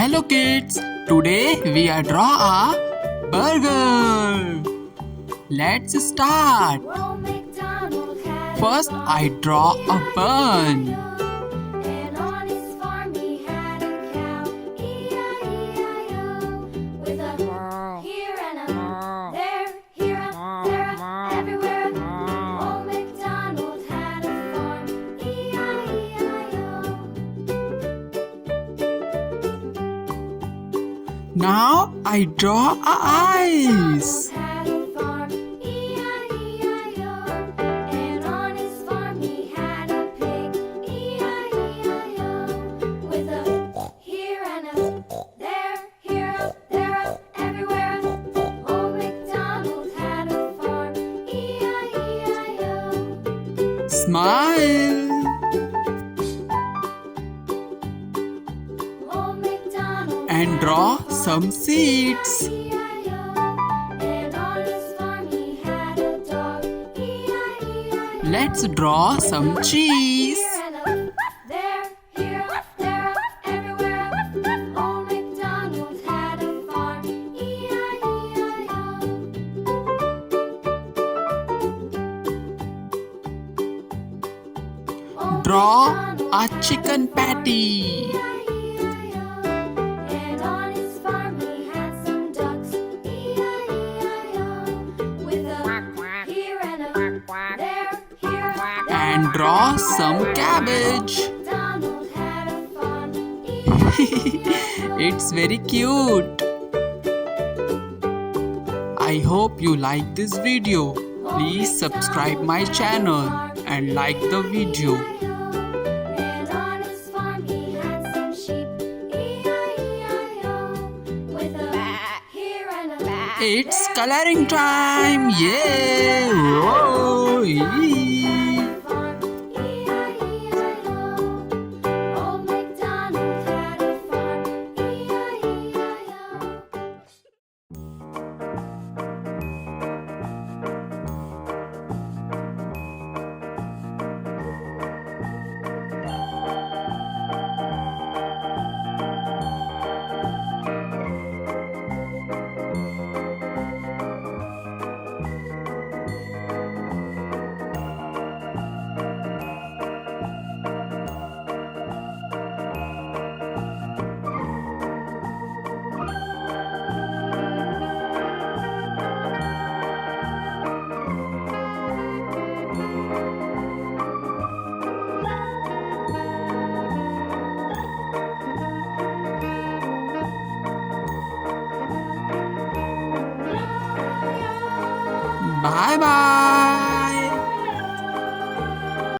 Hello kids, today we are draw a burger. Let's start. First I draw a bun. And on his farm he had a cow, E-I-E-I-O, with a here and a there, here a, there a, everywhere. Old MacDonald had a farm, E-I-E-I-O. Now I draw a eyes. Had a farm, E-I-E-I-O, and on his farm he had a pig, E-I-E-I-O, with a here and a there, here a, there a, everywhere. Old MacDonald had a farm, E-I-E-I-O. Smile. Old MacDonald And draw some seeds. and on his farm he had a dog, E-I-E-I-O. Let's draw some cheese. Here and a, there, here a, there a, everywhere. Old MacDonald had a farm, E-I-E-I-O. Old Draw MacDonald a had chicken farm, patty. E-I-E-I-O. And on his farm he had some ducks, E-I-E-I-O. With a here and a there, here a, And draw some cabbage. Donald had a farm, E-I-E-I-O. It's very cute. I hope you like this video. Please subscribe my channel and like the video. And on his farm he had some sheep, E-I-E-I-O. With a here and a It's coloring time. Yeah. Whoa. Yee. farm, E-I-E-I-O. Old MacDonald had a farm, E-I-E-I-O. Bye bye.